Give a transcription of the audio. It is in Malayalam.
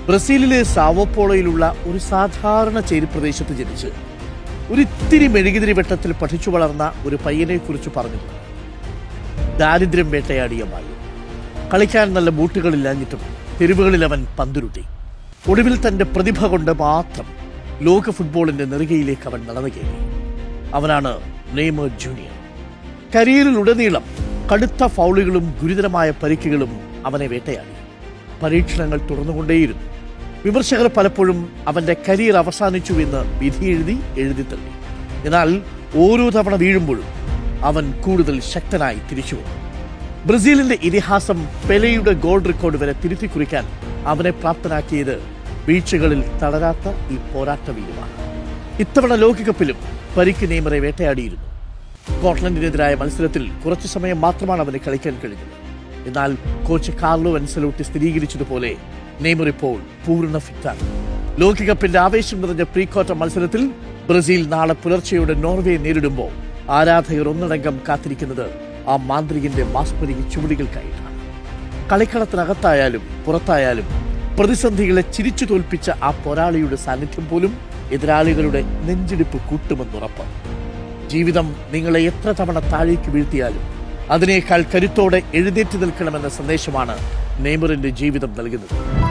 ബ്രസീലിലെ സാവോപോളോയിലുള്ള ഒരു സാധാരണ ചേരിപ്രദേശത്ത് ജനിച്ച് ഒരിത്തിരി മെഴുകുതിരി വെട്ടത്തിൽ പഠിച്ചു വളർന്ന ഒരു പയ്യനെക്കുറിച്ച് പറഞ്ഞു. ദാരിദ്ര്യം വേട്ടയാടിയ ബാല്യം. കളിക്കാൻ നല്ല ബൂട്ടുകളില്ലാഞ്ഞിട്ടും തെരുവുകളിൽ അവൻ പന്തുരുട്ടി. ഒടുവിൽ തന്റെ പ്രതിഭ കൊണ്ട് മാത്രം ലോക ഫുട്ബോളിന്റെ നെറുകയിലേക്ക് അവൻ നടന്നു കയറി. അവനാണ് നെയ്മർ ജൂനിയർ. കരിയറിലുടനീളം കടുത്ത ഫൗളുകളും ഗുരുതരമായ പരിക്കുകളും അവനെ വേട്ടയാടി. പരീക്ഷണങ്ങൾ തുടർന്നുകൊണ്ടേയിരുന്നു. വിമർശകർ പലപ്പോഴും അവന്റെ കരിയർ അവസാനിച്ചു എന്ന് എഴുതി തള്ളി. എന്നാൽ ഓരോ തവണ വീഴുമ്പോഴും അവൻ കൂടുതൽ ശക്തനായി തിരിച്ചു വന്നു. ബ്രസീലിന്റെ ഇതിഹാസം പെലെയുടെ ഗോൾ റെക്കോർഡ് വരെ തിരുത്തി കുറിക്കാൻ അവനെ പ്രാപ്തനാക്കിയത് വീഴ്ചകളിൽ തളരാത്ത ഈ പോരാട്ട വീരമാണ്. ഇത്തവണ ലോകകപ്പിലും പരിക്ക് നെയ്മറെ വേട്ടയാടിയിരുന്നു. സ്കോട്ട്ലൻഡിനെതിരായ മത്സരത്തിൽ കുറച്ചു സമയം മാത്രമാണ് അവന് കളിക്കാൻ കഴിഞ്ഞത്. എന്നാൽ കോച്ച് കാർലോ അൻസെലോട്ടി സ്ഥിരീകരിച്ചതുപോലെ നെയ്മർ ഇപ്പോൾ പൂർണ്ണ ഫിറ്റാണ്. ലോകകപ്പിന്റെ ആവേശം നിറഞ്ഞ പ്രീ ക്വാർട്ടർ മത്സരത്തിൽ ബ്രസീൽ നാളെ പുലർച്ചെയോടെ നോർവേയെ നേരിടുമ്പോൾ ആരാധകർ ഒന്നടങ്കം കാത്തിരിക്കുന്നത് ആ മാന്ത്രികന്റെ മാസ്മരിക ചുവടുകൾക്കായിട്ടാണ്. കളിക്കളത്തിനകത്തായാലും പുറത്തായാലും പ്രതിസന്ധികളെ ചിരിച്ചു തോൽപ്പിച്ച ആ പോരാളിയുടെ സാന്നിധ്യം പോലും എതിരാളികളുടെ നെഞ്ചിടിപ്പ് കൂട്ടുമെന്നുറപ്പ്. ജീവിതം നിങ്ങളെ എത്ര തവണ താഴേക്ക് വീഴ്ത്തിയാലും അതിനേക്കാൾ കരുത്തോടെ എഴുന്നേറ്റ് നിൽക്കണമെന്ന സന്ദേശമാണ് നെയ്മറിന്റെ ജീവിതം നൽകുന്നത്.